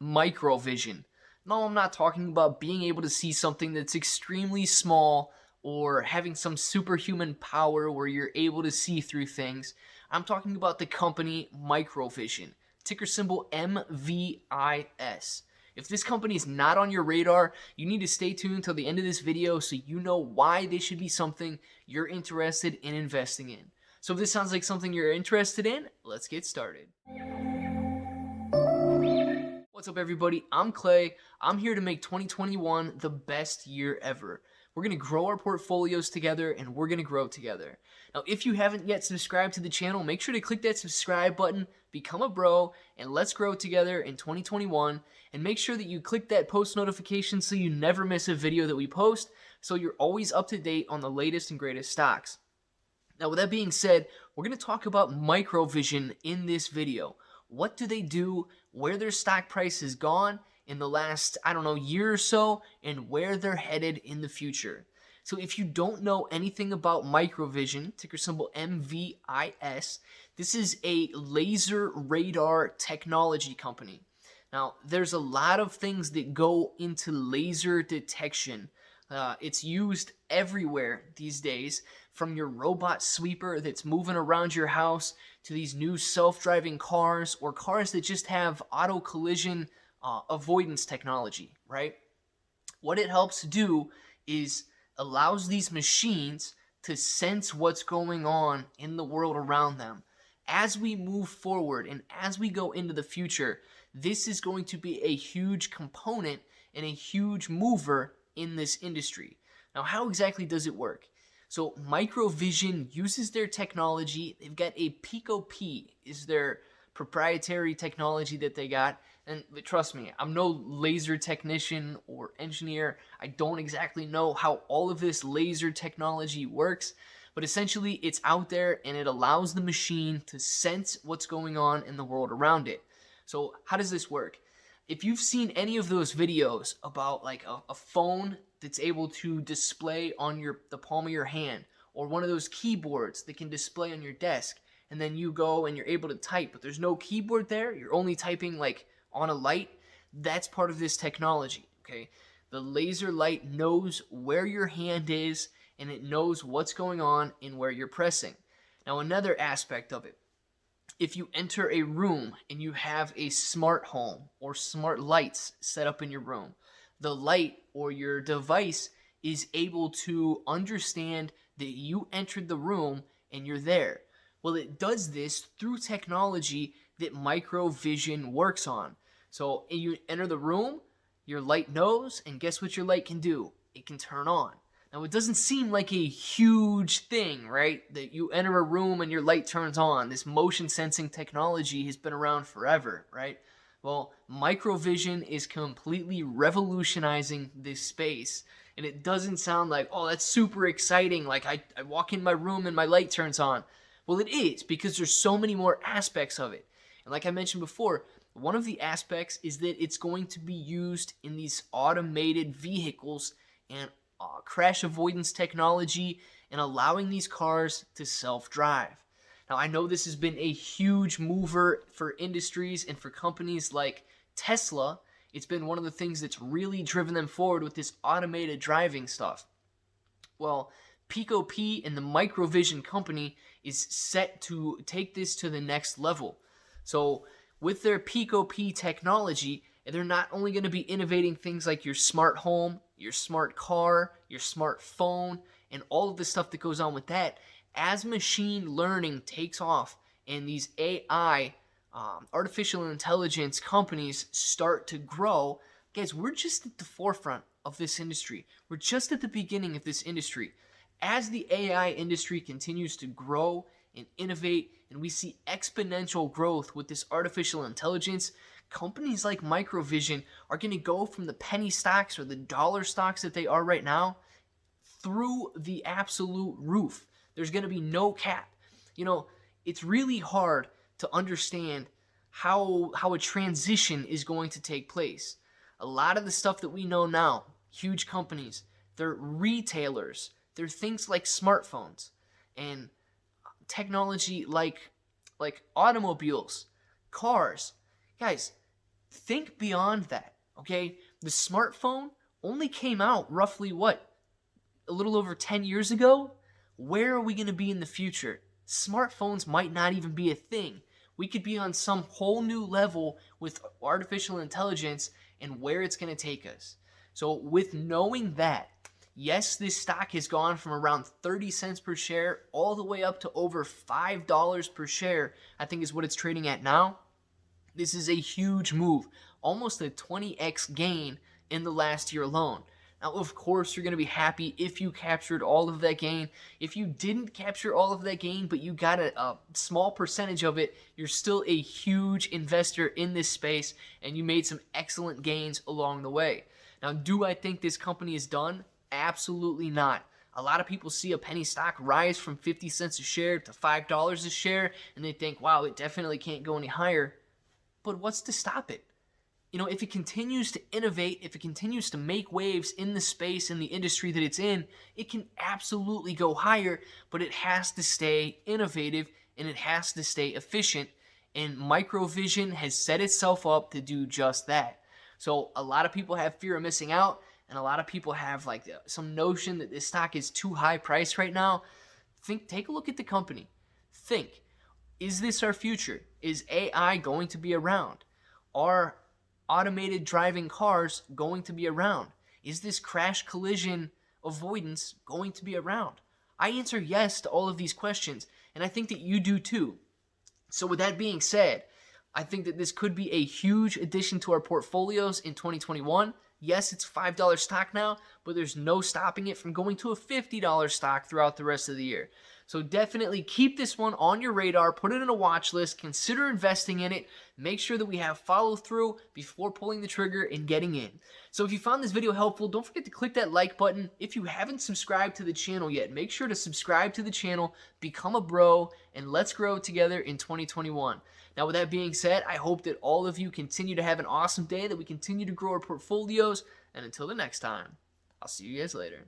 Microvision. No, I'm not talking about being able to see something that's extremely small or having some superhuman power where you're able to see through things. I'm talking about the company Microvision, ticker symbol MVIS. If this company is not on your radar, you need to stay tuned till the end of this video so you know why they should be something you're interested in investing in. So if this sounds like something you're interested in, let's get started. What's up, everybody? I'm Clay. I'm here to make 2021 the best year ever. We're going to grow our portfolios together and we're going to grow together. Now, if you haven't yet subscribed to the channel, make sure to click that subscribe button, become a bro, and let's grow together in 2021. And make sure that you click that post notification so you never miss a video that we post, so you're always up to date on the latest and greatest stocks. Now, with that being said, we're going to talk about Microvision in this video. What do they do, where their stock price has gone in the last, year or so, and where they're headed in the future. So if you don't know anything about Microvision, ticker symbol MVIS, this is a laser radar technology company. Now, there's a lot of things that go into laser detection. It's used everywhere these days, from your robot sweeper that's moving around your house to these new self-driving cars or cars that just have auto collision avoidance technology, right? What it helps do is allows these machines to sense what's going on in the world around them. As we move forward and as we go into the future, this is going to be a huge component and a huge mover in this industry. Now, how exactly does it work? So Microvision uses their technology. They've got a Pico P is their proprietary technology that they got. And trust me, I'm no laser technician or engineer. I don't exactly know how all of this laser technology works, but essentially it's out there and it allows the machine to sense what's going on in the world around it. So how does this work? If you've seen any of those videos about like a phone that's able to display on the palm of your hand, or one of those keyboards that can display on your desk, and then you go and you're able to type, but there's no keyboard there, you're only typing like on a light, that's part of this technology, okay? The laser light knows where your hand is and it knows what's going on and where you're pressing. Now, another aspect of it, if you enter a room and you have a smart home or smart lights set up in your room, the light or your device is able to understand that you entered the room and you're there. Well, it does this through technology that Microvision works on. So you enter the room, your light knows, and guess what your light can do? It can turn on. Now, it doesn't seem like a huge thing, right? That you enter a room and your light turns on. This motion sensing technology has been around forever, right? Well, Microvision is completely revolutionizing this space. And it doesn't sound like, oh, that's super exciting. Like I walk in my room and my light turns on. Well, it is, because there's so many more aspects of it. And like I mentioned before, one of the aspects is that it's going to be used in these automated vehicles and crash avoidance technology and allowing these cars to self-drive. Now, I know this has been a huge mover for industries and for companies like Tesla. It's been one of the things that's really driven them forward with this automated driving stuff. Well, Pico P and the Microvision company is set to take this to the next level. So with their Pico P technology, they're not only going to be innovating things like your smart home, your smart car, your smart phone, and all of the stuff that goes on with that. As machine learning takes off and these AI, artificial intelligence companies start to grow, guys, we're just at the forefront of this industry. We're just at the beginning of this industry. As the AI industry continues to grow and innovate, and we see exponential growth with this artificial intelligence, companies like Microvision are going to go from the penny stocks or the dollar stocks that they are right now through the absolute roof. There's going to be no cap. You know, it's really hard to understand how a transition is going to take place. A lot of the stuff that we know now, huge companies, they're retailers. They're things like smartphones and technology like automobiles, cars. Guys, Think beyond that, okay? The smartphone only came out roughly what? A little over 10 years ago? Where are we going to be in the future? Smartphones might not even be a thing. We could be on some whole new level with artificial intelligence and where it's going to take us. So with knowing that, yes, this stock has gone from around 30 cents per share all the way up to over $5 per share, I think is what it's trading at now. This is a huge move, almost a 20x gain in the last year alone. Now, of course, you're going to be happy if you captured all of that gain. If you didn't capture all of that gain, but you got a small percentage of it, you're still a huge investor in this space, and you made some excellent gains along the way. Now, do I think this company is done? Absolutely not. A lot of people see a penny stock rise from 50 cents a share to $5 a share, and they think, wow, it definitely can't go any higher. But what's to stop it? You know, if it continues to innovate, if it continues to make waves in the space, in the industry that it's in, it can absolutely go higher, but it has to stay innovative and it has to stay efficient. And Microvision has set itself up to do just that. So a lot of people have fear of missing out, and a lot of people have like some notion that this stock is too high priced right now. Take a look at the company. Think, is this our future? Is AI going to be around? Are automated driving cars going to be around? Is this crash collision avoidance going to be around? I answer yes to all of these questions, and I think that you do too. So with that being said, I think that this could be a huge addition to our portfolios in 2021. Yes, it's a $5 stock now, but there's no stopping it from going to a $50 stock throughout the rest of the year. So definitely keep this one on your radar, put it in a watch list, consider investing in it, make sure that we have follow through before pulling the trigger and getting in. So if you found this video helpful, don't forget to click that like button. If you haven't subscribed to the channel yet, make sure to subscribe to the channel, become a bro, and let's grow together in 2021. Now with that being said, I hope that all of you continue to have an awesome day, that we continue to grow our portfolios, and until the next time, I'll see you guys later.